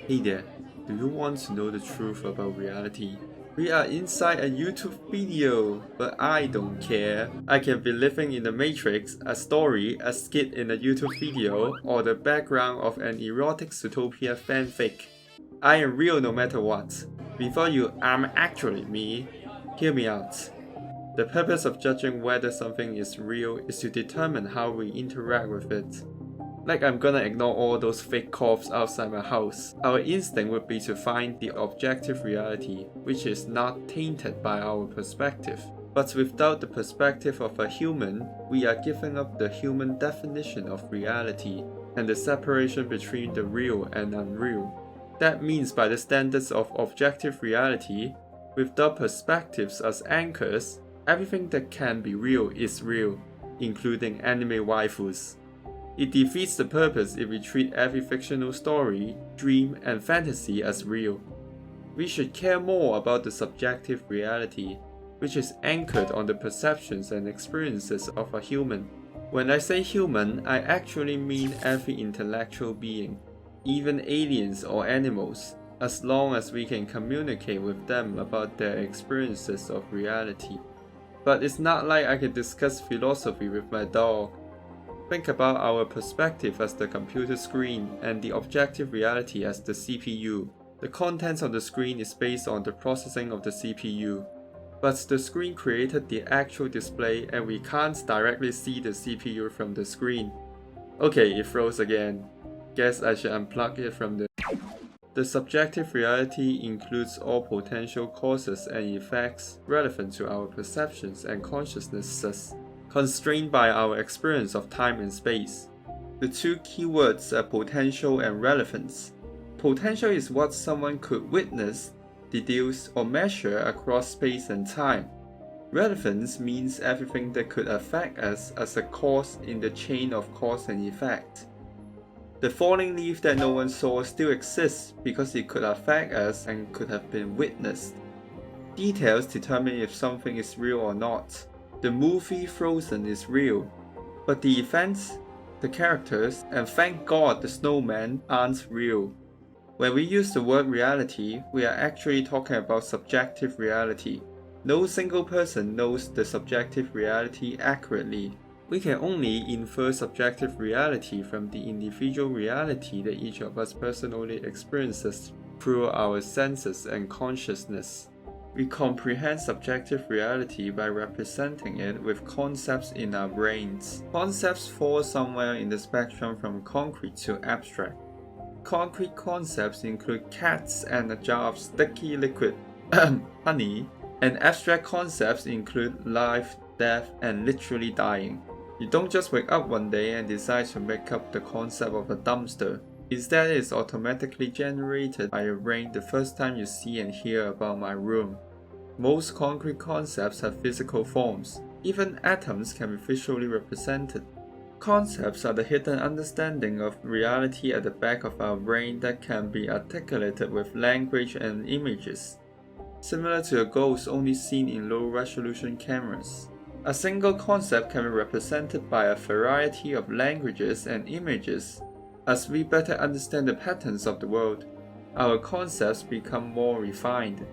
Hey there, do you want to know the truth about reality? We are inside a YouTube video, but I don't care. I can be living in the Matrix, a story, a skit in a YouTube video, or the background of an erotic Zootopia fanfic. I am real no matter what. Before you, I'm actually me. Hear me out. The purpose of judging whether something is real is to determine how we interact with it. Like I'm gonna ignore all those fake coughs outside my house. Our instinct would be to find the objective reality, which is not tainted by our perspective. But without the perspective of a human, we are giving up the human definition of reality and the separation between the real and unreal. That means by the standards of objective reality, without perspectives as anchors, everything that can be real is real, including anime waifus. It defeats the purpose if we treat every fictional story, dream, and fantasy as real. We should care more about the subjective reality, which is anchored on the perceptions and experiences of a human. When I say human, I actually mean every intellectual being, even aliens or animals, as long as we can communicate with them about their experiences of reality. But it's not like I can discuss philosophy with my dog. Think about our perspective as the computer screen and the objective reality as the CPU. The contents of the screen is based on the processing of the CPU. But the screen created the actual display and we can't directly see the CPU from the screen. Okay, it froze again. Guess I should unplug it from the... The subjective reality includes all potential causes and effects relevant to our perceptions and consciousnesses, constrained by our experience of time and space. The two keywords are potential and relevance. Potential is what someone could witness, deduce, or measure across space and time. Relevance means everything that could affect us as a cause in the chain of cause and effect. The falling leaf that no one saw still exists because it could affect us and could have been witnessed. Details determine if something is real or not. The movie Frozen is real, but the events, the characters, and thank God the snowman aren't real. When we use the word reality, we are actually talking about subjective reality. No single person knows the subjective reality accurately. We can only infer subjective reality from the individual reality that each of us personally experiences through our senses and consciousness. We comprehend subjective reality by representing it with concepts in our brains. Concepts fall somewhere in the spectrum from concrete to abstract. Concrete concepts include cats and a jar of sticky liquid, honey, and abstract concepts include life, death, and literally dying. You don't just wake up one day and decide to make up the concept of a dumpster. Instead, it is automatically generated by your brain the first time you see and hear about my room. Most concrete concepts have physical forms. Even atoms can be visually represented. Concepts are the hidden understanding of reality at the back of our brain that can be articulated with language and images, similar to a ghost only seen in low-resolution cameras. A single concept can be represented by a variety of languages and images. As we better understand the patterns of the world, our concepts become more refined.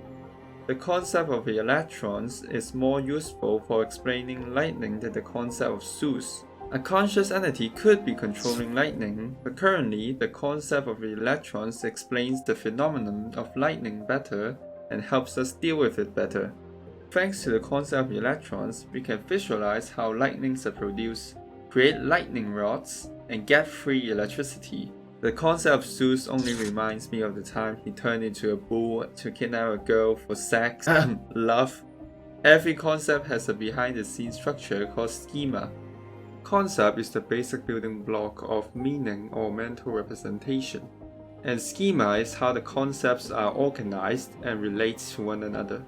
The concept of electrons is more useful for explaining lightning than the concept of Zeus. A conscious entity could be controlling lightning, but currently the concept of electrons explains the phenomenon of lightning better and helps us deal with it better. Thanks to the concept of electrons, we can visualize how lightnings are produced, create lightning rods, and get free electricity. The concept of Zeus only reminds me of the time he turned into a bull to kidnap a girl for sex, love. Every concept has a behind-the-scenes structure called schema. Concept is the basic building block of meaning or mental representation, and schema is how the concepts are organized and relate to one another.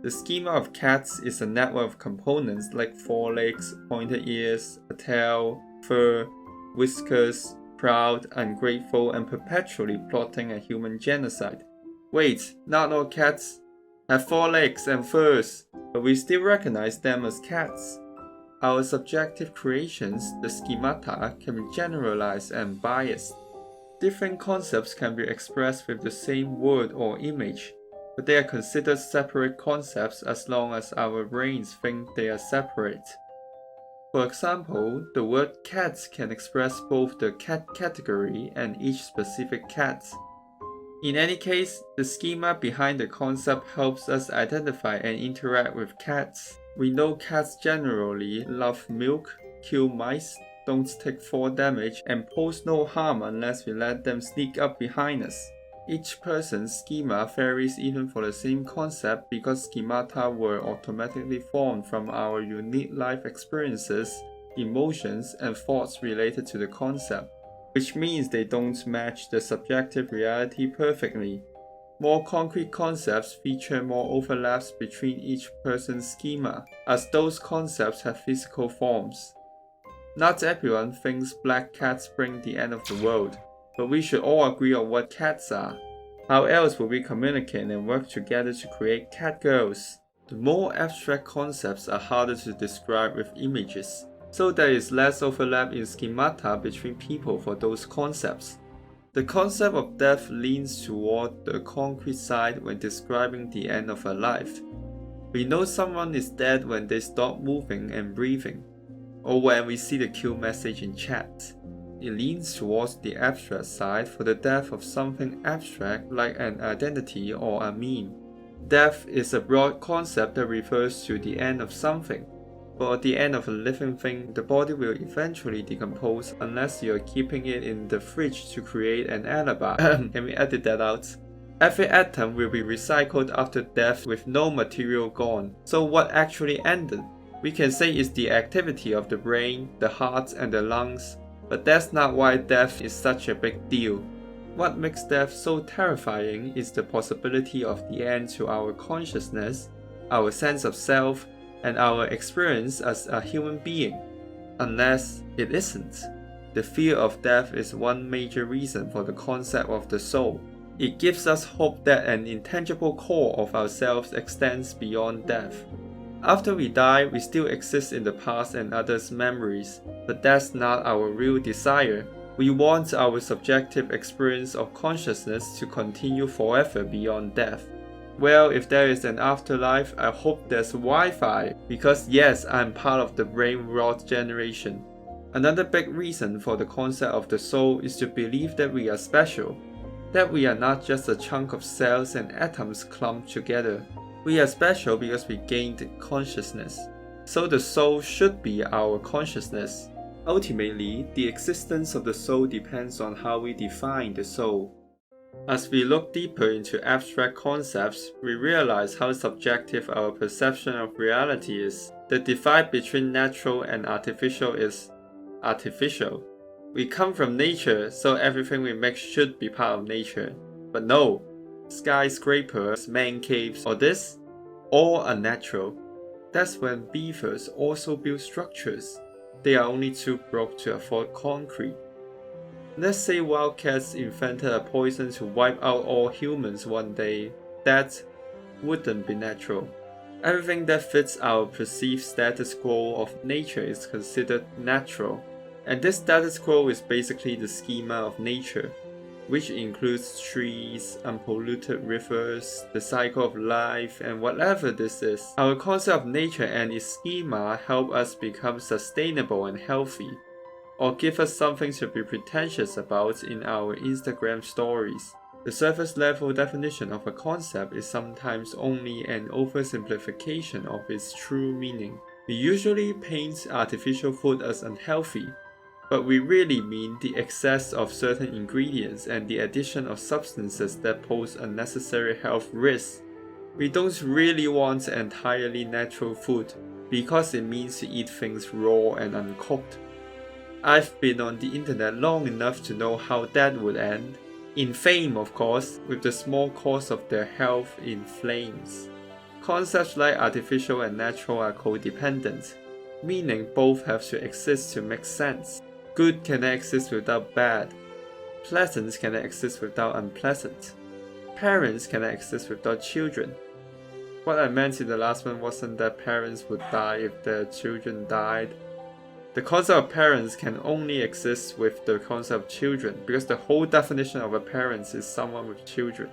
The schema of cats is a network of components like forelegs, pointed ears, a tail, fur, whiskers, proud, ungrateful, and perpetually plotting a human genocide. Wait, not all cats have 4 legs and furs, but we still recognize them as cats. Our subjective creations, the schemata, can be generalized and biased. Different concepts can be expressed with the same word or image, but they are considered separate concepts as long as our brains think they are separate. For example, the word cat can express both the cat category and each specific cat. In any case, the schema behind the concept helps us identify and interact with cats. We know cats generally love milk, kill mice, don't take fall damage, and pose no harm unless we let them sneak up behind us. Each person's schema varies even for the same concept because schemata were automatically formed from our unique life experiences, emotions, and thoughts related to the concept, which means they don't match the subjective reality perfectly. More concrete concepts feature more overlaps between each person's schema, as those concepts have physical forms. Not everyone thinks black cats bring the end of the world, but we should all agree on what cats are. How else will we communicate and work together to create cat girls? The more abstract concepts are harder to describe with images, so there is less overlap in schemata between people for those concepts. The concept of death leans toward the concrete side when describing the end of a life. We know someone is dead when they stop moving and breathing, or when we see the kill message in chat. It leans towards the abstract side for the death of something abstract like an identity or a meme. Death is a broad concept that refers to the end of something. For at the end of a living thing, the body will eventually decompose unless you are keeping it in the fridge to create an alibi. Can we edit that out? Every atom will be recycled after death with no material gone. So what actually ended? We can say it's the activity of the brain, the heart, and the lungs, but that's not why death is such a big deal. What makes death so terrifying is the possibility of the end to our consciousness, our sense of self, and our experience as a human being. Unless it isn't. The fear of death is one major reason for the concept of the soul. It gives us hope that an intangible core of ourselves extends beyond death. After we die, we still exist in the past and others' memories, but that's not our real desire. We want our subjective experience of consciousness to continue forever beyond death. Well, if there is an afterlife, I hope there's Wi-Fi, because yes, I'm part of the brain rot generation. Another big reason for the concept of the soul is to believe that we are special, that we are not just a chunk of cells and atoms clumped together. We are special because we gained consciousness. So the soul should be our consciousness. Ultimately, the existence of the soul depends on how we define the soul. As we look deeper into abstract concepts, we realize how subjective our perception of reality is. The divide between natural and artificial is artificial. We come from nature, so everything we make should be part of nature. But no, skyscrapers, man caves, or this, all are natural. That's when beavers also build structures. They are only too broke to afford concrete. Let's say wildcats invented a poison to wipe out all humans one day. That wouldn't be natural. Everything that fits our perceived status quo of nature is considered natural. And this status quo is basically the schema of nature, which includes trees, unpolluted rivers, the cycle of life, and whatever this is. Our concept of nature and its schema help us become sustainable and healthy, or give us something to be pretentious about in our Instagram stories. The surface level definition of a concept is sometimes only an oversimplification of its true meaning. We usually paint artificial food as unhealthy, but we really mean the excess of certain ingredients and the addition of substances that pose unnecessary health risks. We don't really want entirely natural food because it means to eat things raw and uncooked. I've been on the internet long enough to know how that would end. In fame, of course, with the small cost of their health in flames. Concepts like artificial and natural are codependent, meaning both have to exist to make sense. Good cannot exist without bad. Pleasant cannot exist without unpleasant. Parents cannot exist without children. What I meant in the last one wasn't that parents would die if their children died. The The concept of parents can only exist with the concept of children, because the whole definition of a parent is someone with children.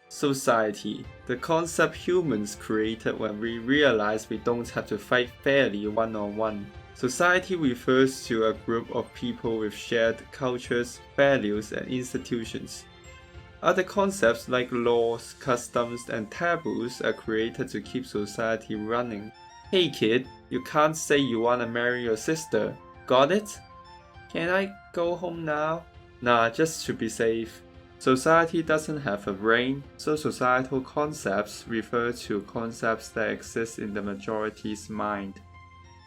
Society, the concept humans created when we realize we don't have to fight fairly one-on-one. Society refers to a group of people with shared cultures, values, and institutions. Other concepts like laws, customs, and taboos are created to keep society running. Hey kid, you can't say you wanna marry your sister. Got it? Can I go home now? Nah, just to be safe. Society doesn't have a brain, so societal concepts refer to concepts that exist in the majority's mind.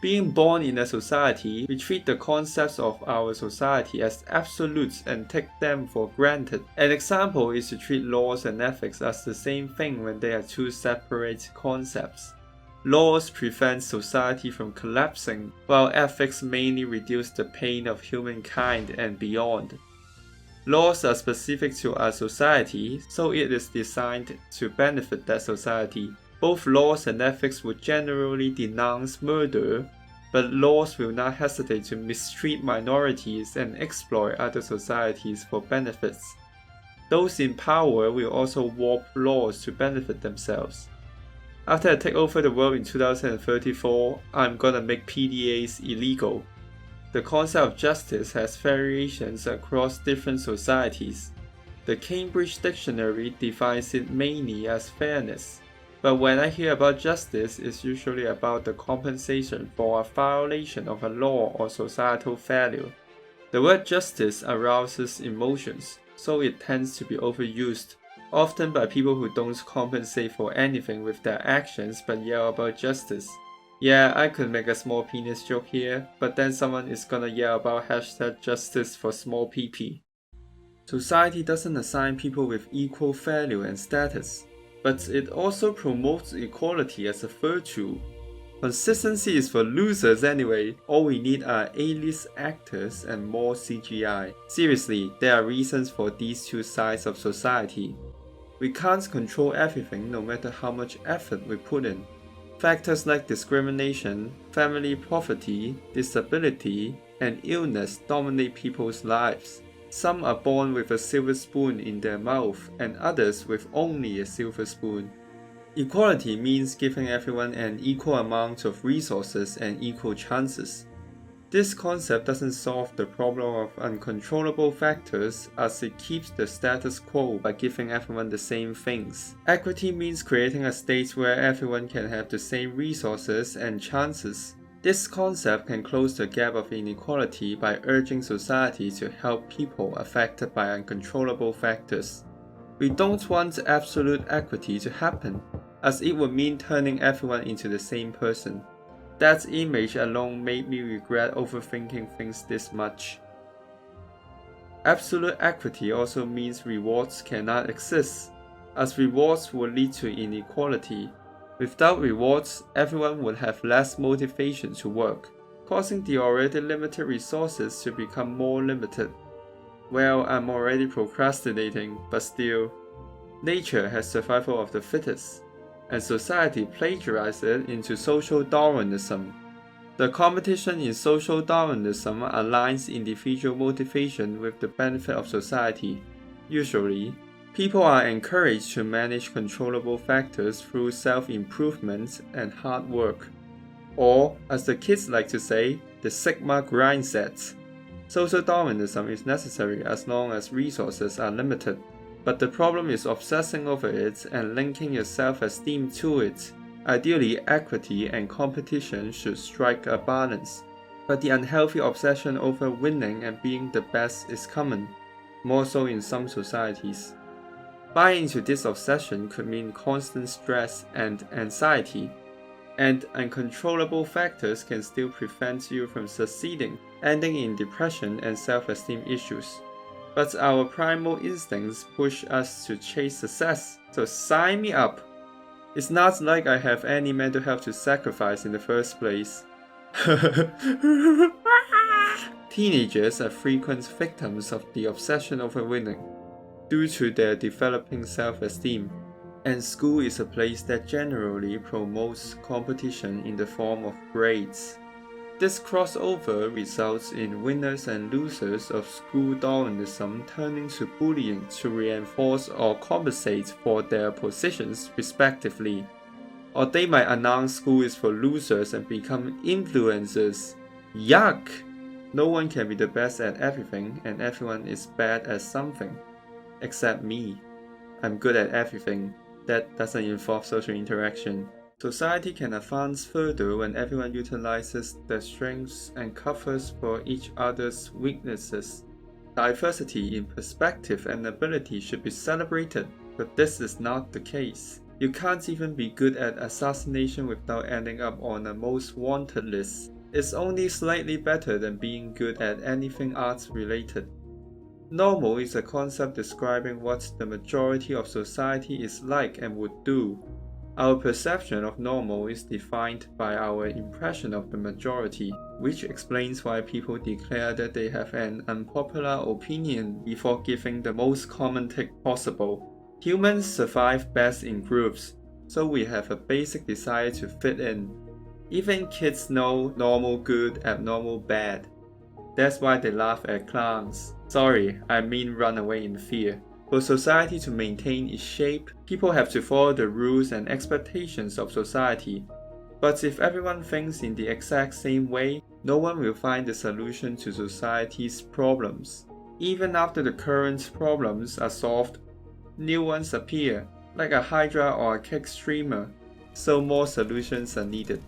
Being born in a society, we treat the concepts of our society as absolutes and take them for granted. An example is to treat laws and ethics as the same thing when they are two separate concepts. Laws prevent society from collapsing, while ethics mainly reduce the pain of humankind and beyond. Laws are specific to our society, so it is designed to benefit that society. Both laws and ethics would generally denounce murder, but laws will not hesitate to mistreat minorities and exploit other societies for benefits. Those in power will also warp laws to benefit themselves. After I take over the world in 2034, I'm gonna make PDAs illegal. The concept of justice has variations across different societies. The Cambridge Dictionary defines it mainly as fairness, but when I hear about justice, it's usually about the compensation for a violation of a law or societal value. The word justice arouses emotions, so it tends to be overused, often by people who don't compensate for anything with their actions but yell about justice. Yeah, I could make a small penis joke here, but then someone is gonna yell about #justice for small PP. Society doesn't assign people with equal value and status, but it also promotes equality as a virtue. Consistency is for losers anyway. All we need are A-list actors and more CGI. Seriously, there are reasons for these two sides of society. We can't control everything no matter how much effort we put in. Factors like discrimination, family poverty, disability, and illness dominate people's lives. Some are born with a silver spoon in their mouth, and others with only a silver spoon. Equality means giving everyone an equal amount of resources and equal chances. This concept doesn't solve the problem of uncontrollable factors, as it keeps the status quo by giving everyone the same things. Equity means creating a state where everyone can have the same resources and chances. This concept can close the gap of inequality by urging society to help people affected by uncontrollable factors. We don't want absolute equity to happen, as it would mean turning everyone into the same person. That image alone made me regret overthinking things this much. Absolute equity also means rewards cannot exist, as rewards will lead to inequality. Without rewards, everyone would have less motivation to work, causing the already limited resources to become more limited. Well, I'm already procrastinating, but still. Nature has survival of the fittest, and society plagiarized it into social Darwinism. The competition in social Darwinism aligns individual motivation with the benefit of society. Usually, people are encouraged to manage controllable factors through self-improvement and hard work. Or, as the kids like to say, the Sigma grind set. Social Darwinism is necessary as long as resources are limited. But the problem is obsessing over it and linking your self-esteem to it. Ideally, equity and competition should strike a balance. But the unhealthy obsession over winning and being the best is common, more so in some societies. Buying into this obsession could mean constant stress and anxiety, and uncontrollable factors can still prevent you from succeeding, ending in depression and self-esteem issues. But our primal instincts push us to chase success, so sign me up! It's not like I have any mental health to sacrifice in the first place. Teenagers are frequent victims of the obsession over winning, due to their developing self-esteem, and school is a place that generally promotes competition in the form of grades. This crossover results in winners and losers of school Darwinism turning to bullying to reinforce or compensate for their positions respectively. Or they might announce school is for losers and become influencers. Yuck! No one can be the best at everything and everyone is bad at something. Except me. I'm good at everything. That doesn't involve social interaction. Society can advance further when everyone utilizes their strengths and covers for each other's weaknesses. Diversity in perspective and ability should be celebrated, but this is not the case. You can't even be good at assassination without ending up on a most wanted list. It's only slightly better than being good at anything arts related. Normal is a concept describing what the majority of society is like and would do. Our perception of normal is defined by our impression of the majority, which explains why people declare that they have an unpopular opinion before giving the most common take possible. Humans survive best in groups, so we have a basic desire to fit in. Even kids know normal good, abnormal bad. That's why they laugh at clowns. Sorry, I mean run away in fear. For society to maintain its shape, people have to follow the rules and expectations of society. But if everyone thinks in the exact same way, no one will find the solution to society's problems. Even after the current problems are solved, new ones appear, like a hydra or a cake streamer, so more solutions are needed.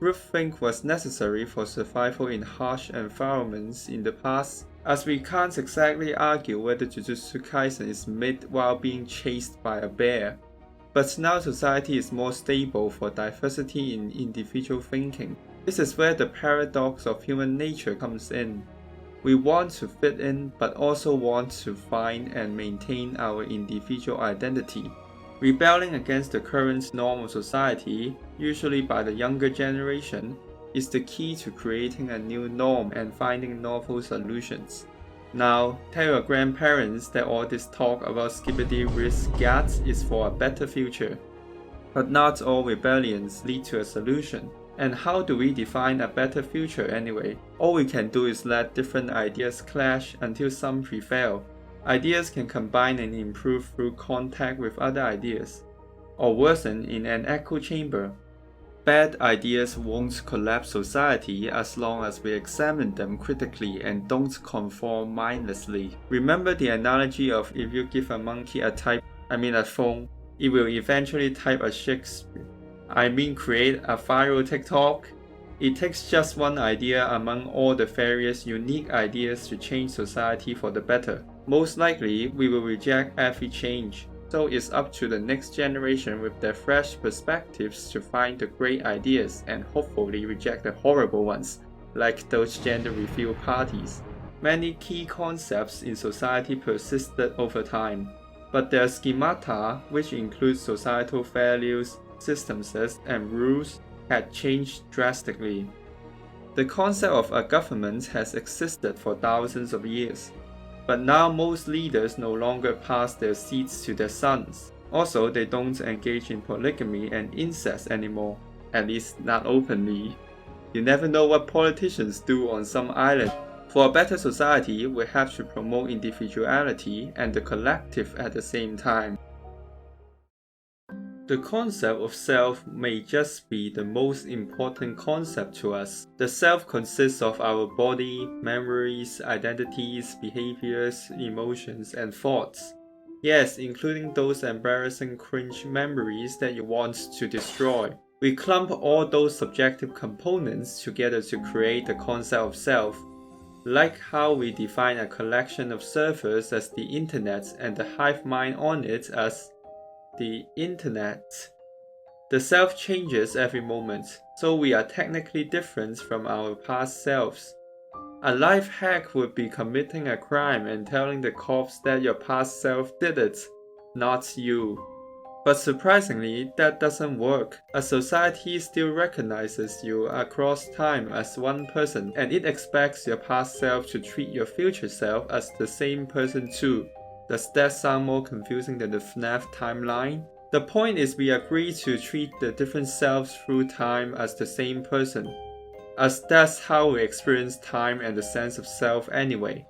Groupthink was necessary for survival in harsh environments in the past, as we can't exactly argue whether Jujutsu Kaisen is made while being chased by a bear. But now society is more stable for diversity in individual thinking. This is where the paradox of human nature comes in. We want to fit in, but also want to find and maintain our individual identity. Rebelling against the current norm of society, usually by the younger generation, is the key to creating a new norm and finding novel solutions. Now, tell your grandparents that all this talk about skippity risk gats is for a better future. But not all rebellions lead to a solution. And how do we define a better future anyway? All we can do is let different ideas clash until some prevail. Ideas can combine and improve through contact with other ideas, or worsen in an echo chamber. Bad ideas won't collapse society as long as we examine them critically and don't conform mindlessly. Remember the analogy of if you give a monkey a phone, it will eventually type a Shakespeare. Create a viral TikTok. It takes just one idea among all the various unique ideas to change society for the better. Most likely, we will reject every change. So it's up to the next generation with their fresh perspectives to find the great ideas and hopefully reject the horrible ones, like those gender reveal parties. Many key concepts in society persisted over time, but their schemata, which includes societal values, systems, and rules, had changed drastically. The concept of a government has existed for thousands of years. But now most leaders no longer pass their seats to their sons. Also, they don't engage in polygamy and incest anymore, at least not openly. You never know what politicians do on some island. For a better society, we have to promote individuality and the collective at the same time. The concept of self may just be the most important concept to us. The self consists of our body, memories, identities, behaviors, emotions, and thoughts. Yes, including those embarrassing cringe memories that you want to destroy. We clump all those subjective components together to create the concept of self. Like how we define a collection of servers as the internet and the hive mind on it as the internet. The self changes every moment, so we are technically different from our past selves. A life hack would be committing a crime and telling the cops that your past self did it, not you. But surprisingly, that doesn't work. A society still recognizes you across time as one person, and it expects your past self to treat your future self as the same person too. Does that sound more confusing than the FNAF timeline? The point is we agree to treat the different selves through time as the same person. as that's how we experience time and the sense of self anyway.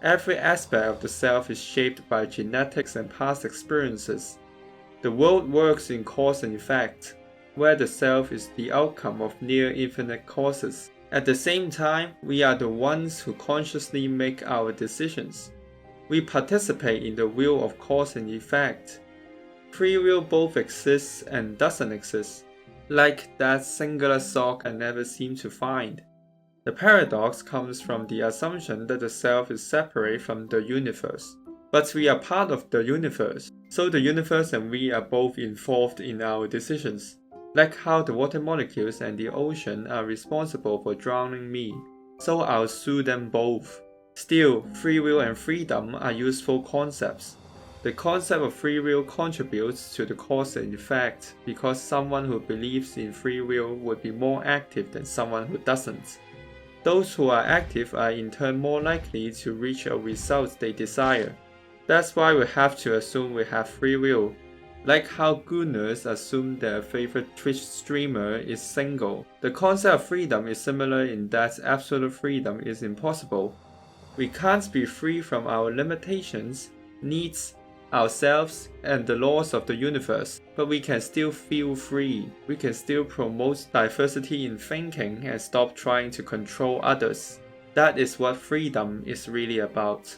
Every aspect of the self is shaped by genetics and past experiences. The world works in cause and effect, where the self is the outcome of near infinite causes. At the same time, we are the ones who consciously make our decisions. We participate in the wheel of cause and effect. Free will both exists and doesn't exist, like that singular sock I never seem to find. The paradox comes from the assumption that the self is separate from the universe. But we are part of the universe, so the universe and we are both involved in our decisions. Like how the water molecules and the ocean are responsible for drowning me, so I'll sue them both. Still, free will and freedom are useful concepts. The concept of free will contributes to the cause and effect because someone who believes in free will would be more active than someone who doesn't. Those who are active are in turn more likely to reach a result they desire. That's why we have to assume we have free will. Like how Gooners assume their favorite Twitch streamer is single. The concept of freedom is similar in that absolute freedom is impossible. We can't be free from our limitations, needs, ourselves, and the laws of the universe, but we can still feel free. We can still promote diversity in thinking and stop trying to control others. That is what freedom is really about.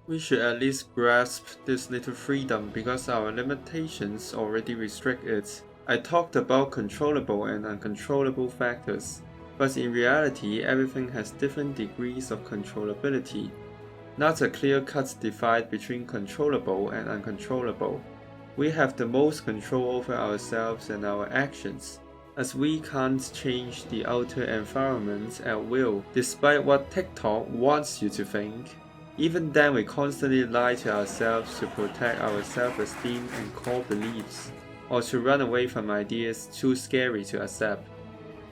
We should at least grasp this little freedom because our limitations already restrict it. I talked about controllable and uncontrollable factors, but in reality everything has different degrees of controllability. Not a clear-cut divide between controllable and uncontrollable. We have the most control over ourselves and our actions, as we can't change the outer environment at will, despite what TikTok wants you to think. Even then, we constantly lie to ourselves to protect our self-esteem and core beliefs, or to run away from ideas too scary to accept.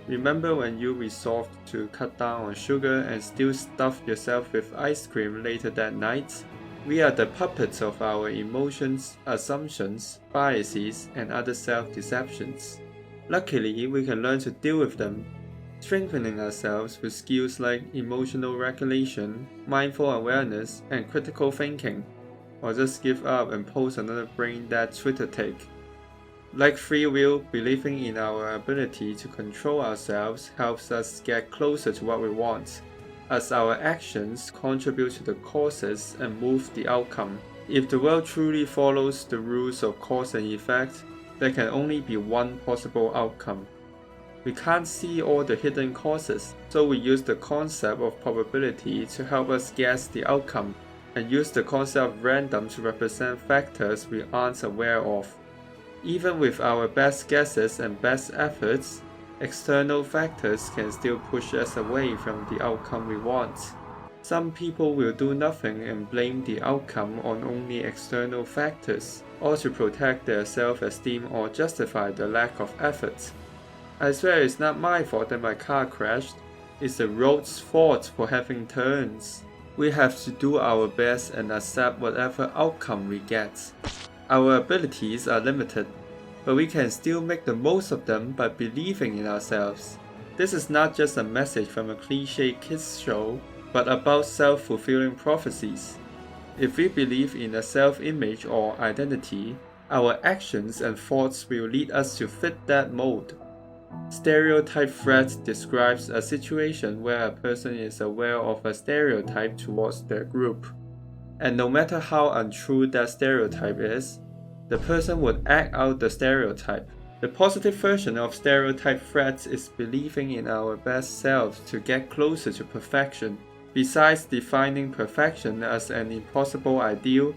Remember when you resolved to cut down on sugar and still stuffed yourself with ice cream later that night? We are the puppets of our emotions, assumptions, biases, and other self-deceptions. Luckily, we can learn to deal with them, strengthening ourselves with skills like emotional regulation, mindful awareness, and critical thinking, or just give up and post another brain-dead Twitter take. Like free will, believing in our ability to control ourselves helps us get closer to what we want, as our actions contribute to the causes and move the outcome. If the world truly follows the rules of cause and effect, there can only be one possible outcome. We can't see all the hidden causes, so we use the concept of probability to help us guess the outcome, and use the concept of random to represent factors we aren't aware of. Even with our best guesses and best efforts, external factors can still push us away from the outcome we want. Some people will do nothing and blame the outcome on only external factors, or to protect their self-esteem or justify the lack of effort. I swear it's not my fault that my car crashed, it's the road's fault for having turns. We have to do our best and accept whatever outcome we get. Our abilities are limited, but we can still make the most of them by believing in ourselves. This is not just a message from a cliché kids show, but about self-fulfilling prophecies. If we believe in a self-image or identity, our actions and thoughts will lead us to fit that mold. Stereotype threat describes a situation where a person is aware of a stereotype towards their group. And no matter how untrue that stereotype is, the person would act out the stereotype. The positive version of stereotype threats is believing in our best selves to get closer to perfection. Besides defining perfection as an impossible ideal,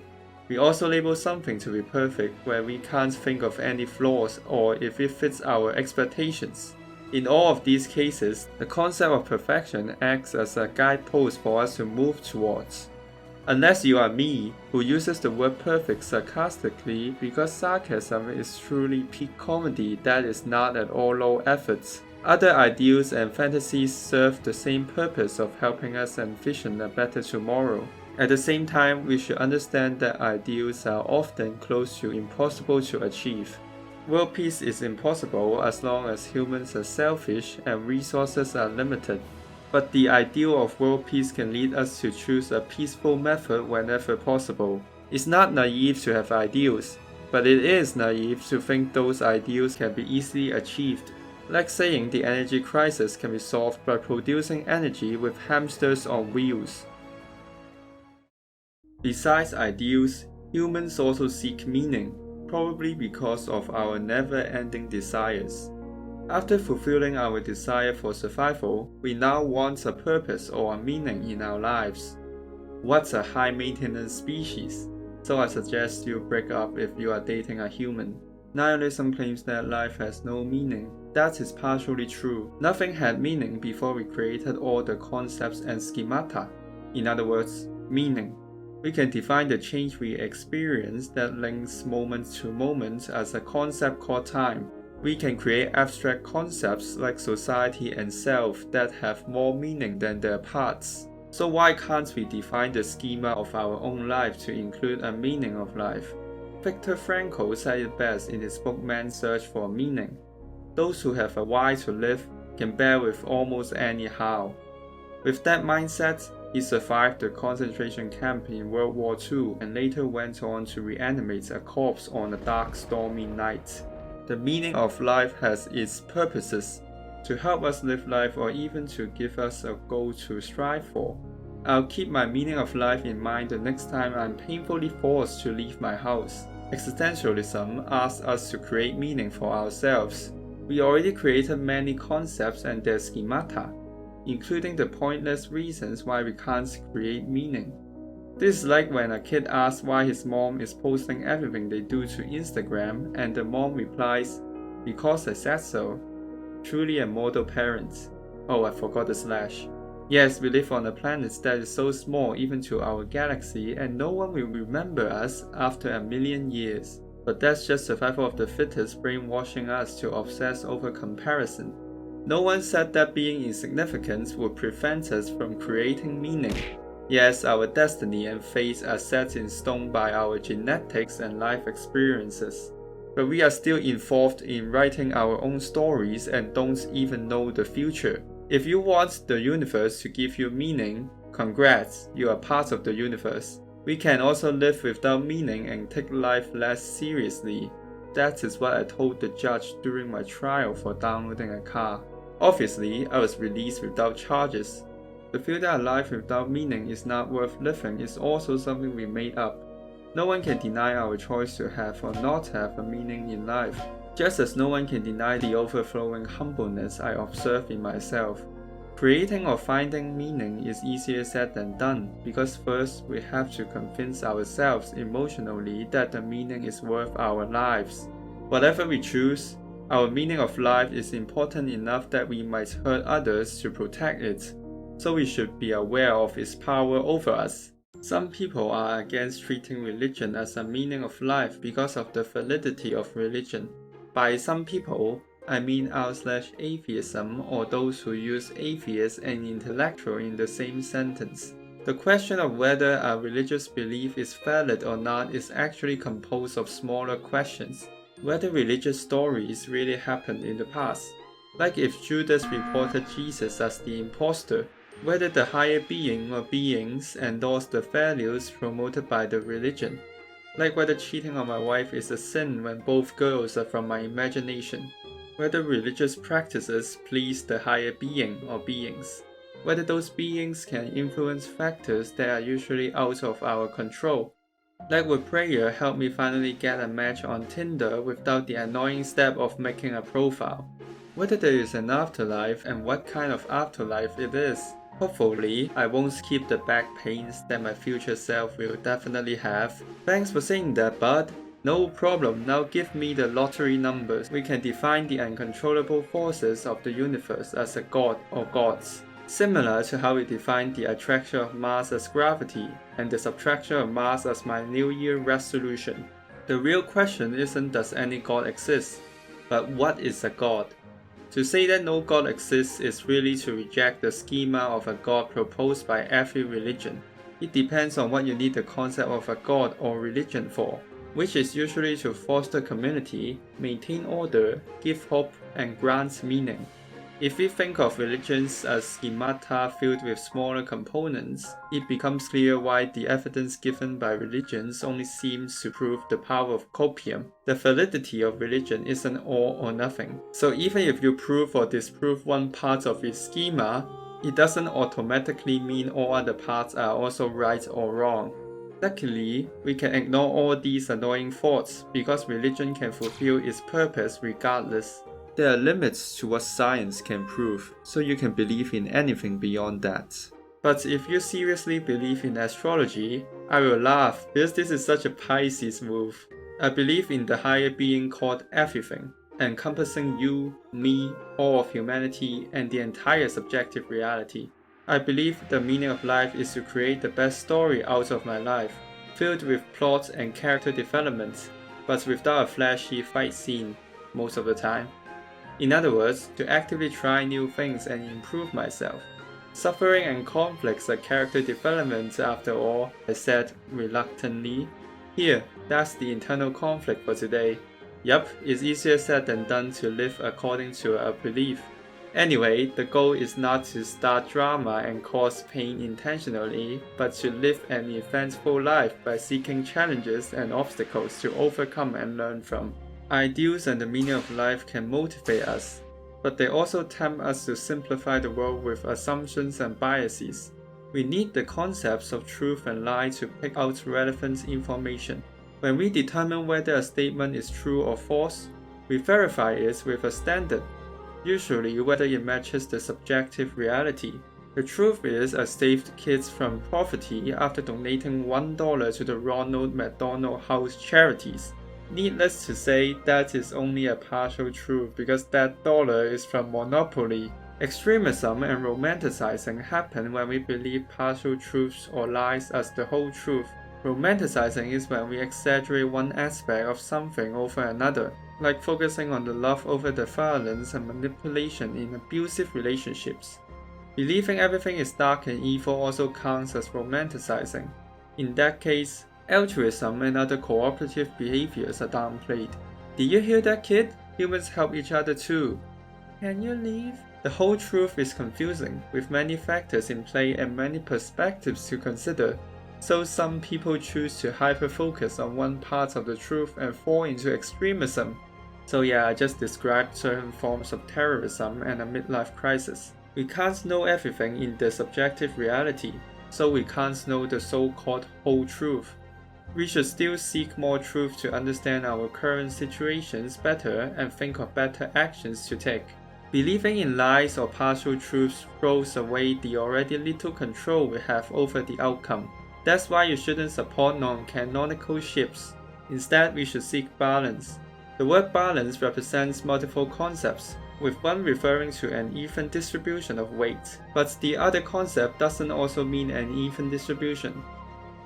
we also label something to be perfect where we can't think of any flaws or if it fits our expectations. In all of these cases, the concept of perfection acts as a guidepost for us to move towards. Unless you are me, who uses the word perfect sarcastically because sarcasm is truly peak comedy that is not at all low effort. Other ideals and fantasies serve the same purpose of helping us envision a better tomorrow. At the same time, we should understand that ideals are often close to impossible to achieve. World peace is impossible as long as humans are selfish and resources are limited. But the ideal of world peace can lead us to choose a peaceful method whenever possible. It's not naive to have ideals, but it is naive to think those ideals can be easily achieved. Like saying the energy crisis can be solved by producing energy with hamsters on wheels. Besides ideals, humans also seek meaning, probably because of our never-ending desires. After fulfilling our desire for survival, we now want a purpose or a meaning in our lives. What's a high-maintenance species? So I suggest you break up if you are dating a human. Nihilism claims that life has no meaning. That is partially true. Nothing had meaning before we created all the concepts and schemata. In other words, meaning. We can define the change we experience that links moment to moment as a concept called time. We can create abstract concepts like society and self that have more meaning than their parts. So why can't we define the schema of our own life to include a meaning of life? Viktor Frankl said it best in his book Man's Search for Meaning. Those who have a why to live can bear with almost any how. With that mindset, he survived the concentration camp in World War II and later went on to reanimate a corpse on a dark, stormy night. The meaning of life has its purposes, to help us live life or even to give us a goal to strive for. I'll keep my meaning of life in mind the next time I'm painfully forced to leave my house. Existentialism asks us to create meaning for ourselves. We already created many concepts and their schemata, including the pointless reasons why we can't create meaning. This is like when a kid asks why his mom is posting everything they do to Instagram and the mom replies, "Because I said so." Truly a model parent. Oh, I forgot the slash. Yes, we live on a planet that is so small even to our galaxy and no one will remember us after 1,000,000 years. But that's just survival of the fittest brainwashing us to obsess over comparison. No one said that being insignificant would prevent us from creating meaning. Yes, our destiny and fate are set in stone by our genetics and life experiences. But we are still involved in writing our own stories and don't even know the future. If you want the universe to give you meaning, congrats, you are part of the universe. We can also live without meaning and take life less seriously. That is what I told the judge during my trial for downloading a car. Obviously, I was released without charges. To feel that a life without meaning is not worth living is also something we made up. No one can deny our choice to have or not have a meaning in life, just as no one can deny the overflowing humbleness I observe in myself. Creating or finding meaning is easier said than done, because first we have to convince ourselves emotionally that the meaning is worth our lives. Whatever we choose, our meaning of life is important enough that we might hurt others to protect it, so we should be aware of its power over us. Some people are against treating religion as a meaning of life because of the validity of religion. By some people, I mean r/atheism or those who use atheist and intellectual in the same sentence. The question of whether a religious belief is valid or not is actually composed of smaller questions. Whether religious stories really happened in the past, like if Judas reported Jesus as the impostor, whether the higher being or beings endorse the values promoted by the religion, like whether cheating on my wife is a sin when both girls are from my imagination, whether religious practices please the higher being or beings, whether those beings can influence factors that are usually out of our control, like would prayer help me finally get a match on Tinder without the annoying step of making a profile, whether there is an afterlife and what kind of afterlife it is. Hopefully, I won't keep the back pains that my future self will definitely have. Thanks for saying that, bud. No problem, now give me the lottery numbers. We can define the uncontrollable forces of the universe as a god or gods, similar to how we define the attraction of mass as gravity and the subtraction of mass as my New Year resolution. The real question isn't does any god exist, but what is a god? To say that no god exists is really to reject the schema of a god proposed by every religion. It depends on what you need the concept of a god or religion for. which is usually to foster community, maintain order, give hope, and grant meaning. If we think of religions as schemata filled with smaller components, it becomes clear why the evidence given by religions only seems to prove the power of copium. The validity of religion isn't all or nothing. So even if you prove or disprove one part of its schema, it doesn't automatically mean all other parts are also right or wrong. Luckily, we can ignore all these annoying thoughts because religion can fulfill its purpose regardless. There are limits to what science can prove, so you can believe in anything beyond that. But if you seriously believe in astrology, I will laugh because this is such a Pisces move. I believe in the higher being called everything, encompassing you, me, all of humanity, and the entire subjective reality. I believe the meaning of life is to create the best story out of my life, filled with plot and character development, but without a flashy fight scene most of the time. In other words, to actively try new things and improve myself. Suffering and conflicts are character development after all, I said reluctantly. Here, that's the internal conflict for today. Yup, it's easier said than done to live according to a belief. Anyway, the goal is not to start drama and cause pain intentionally, but to live an eventful life by seeking challenges and obstacles to overcome and learn from. Ideals and the meaning of life can motivate us, but they also tempt us to simplify the world with assumptions and biases. We need the concepts of truth and lie to pick out relevant information. When we determine whether a statement is true or false, we verify it with a standard, usually whether it matches the subjective reality. The truth is, I saved kids from poverty after donating $1 to the Ronald McDonald House charities. Needless to say, that is only a partial truth because that dollar is from Monopoly. Extremism and romanticizing happen when we believe partial truths or lies as the whole truth. Romanticizing is when we exaggerate one aspect of something over another, like focusing on the love over the violence and manipulation in abusive relationships. Believing everything is dark and evil also counts as romanticizing. In that case, altruism and other cooperative behaviors are downplayed. Did you hear that, kid? Humans help each other too. Can you leave? The whole truth is confusing, with many factors in play and many perspectives to consider. So some people choose to hyper-focus on one part of the truth and fall into extremism. So yeah, I just described certain forms of terrorism and a midlife crisis. We can't know everything in the subjective reality, so we can't know the so-called whole truth. We should still seek more truth to understand our current situations better and think of better actions to take. Believing in lies or partial truths throws away the already little control we have over the outcome. That's why you shouldn't support non-canonical ships. Instead, we should seek balance. The word balance represents multiple concepts, with one referring to an even distribution of weight, but the other concept doesn't also mean an even distribution.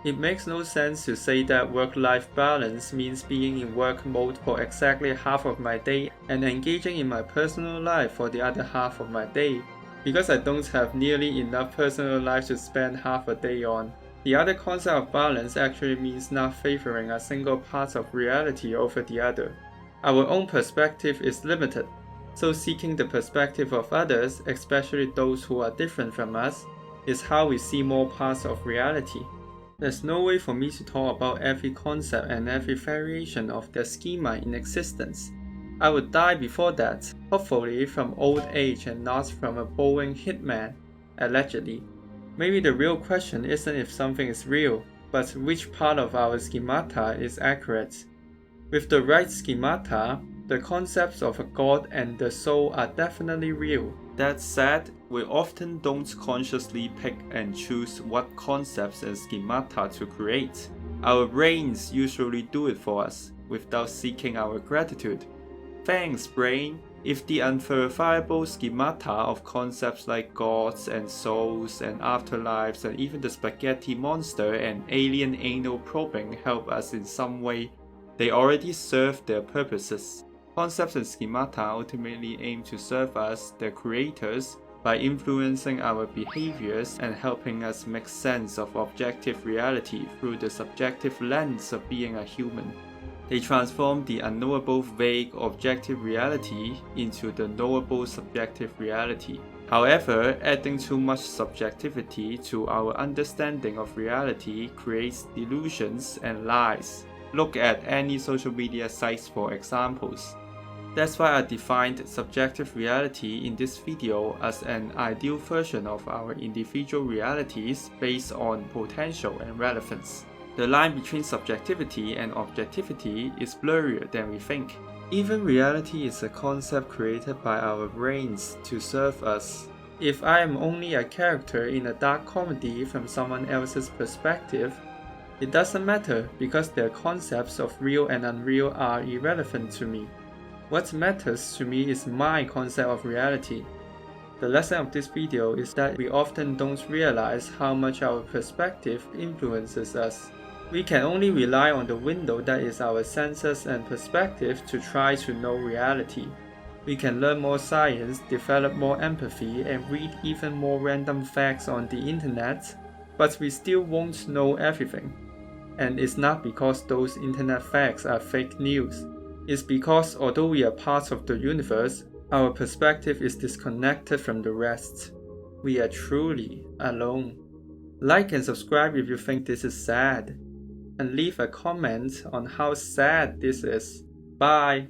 It makes no sense to say that work-life balance means being in work mode for exactly half of my day and engaging in my personal life for the other half of my day, because I don't have nearly enough personal life to spend half a day on. The other concept of balance actually means not favoring a single part of reality over the other. Our own perspective is limited, so seeking the perspective of others, especially those who are different from us, is how we see more parts of reality. There's no way for me to talk about every concept and every variation of their schema in existence. I would die before that, hopefully from old age and not from a Boeing hitman, allegedly. Maybe the real question isn't if something is real, but which part of our schemata is accurate. With the right schemata, the concepts of a god and the soul are definitely real. That said, we often don't consciously pick and choose what concepts and schemata to create. Our brains usually do it for us, without seeking our gratitude. Thanks, brain! If the unverifiable schemata of concepts like gods and souls and afterlives and even the spaghetti monster and alien anal probing help us in some way, they already serve their purposes. Concepts and schemata ultimately aim to serve us, their creators, by influencing our behaviors and helping us make sense of objective reality through the subjective lens of being a human. They transform the unknowable vague objective reality into the knowable subjective reality. However, adding too much subjectivity to our understanding of reality creates delusions and lies. Look at any social media sites for examples. That's why I defined subjective reality in this video as an ideal version of our individual realities based on potential and relevance. The line between subjectivity and objectivity is blurrier than we think. Even reality is a concept created by our brains to serve us. If I am only a character in a dark comedy from someone else's perspective, it doesn't matter because their concepts of real and unreal are irrelevant to me. What matters to me is my concept of reality. The lesson of this video is that we often don't realize how much our perspective influences us. We can only rely on the window that is our senses and perspective to try to know reality. We can learn more science, develop more empathy, and read even more random facts on the internet, but we still won't know everything. And it's not because those internet facts are fake news. It's because although we are part of the universe, our perspective is disconnected from the rest. We are truly alone. Like and subscribe if you think this is sad. And leave a comment on how sad this is. Bye!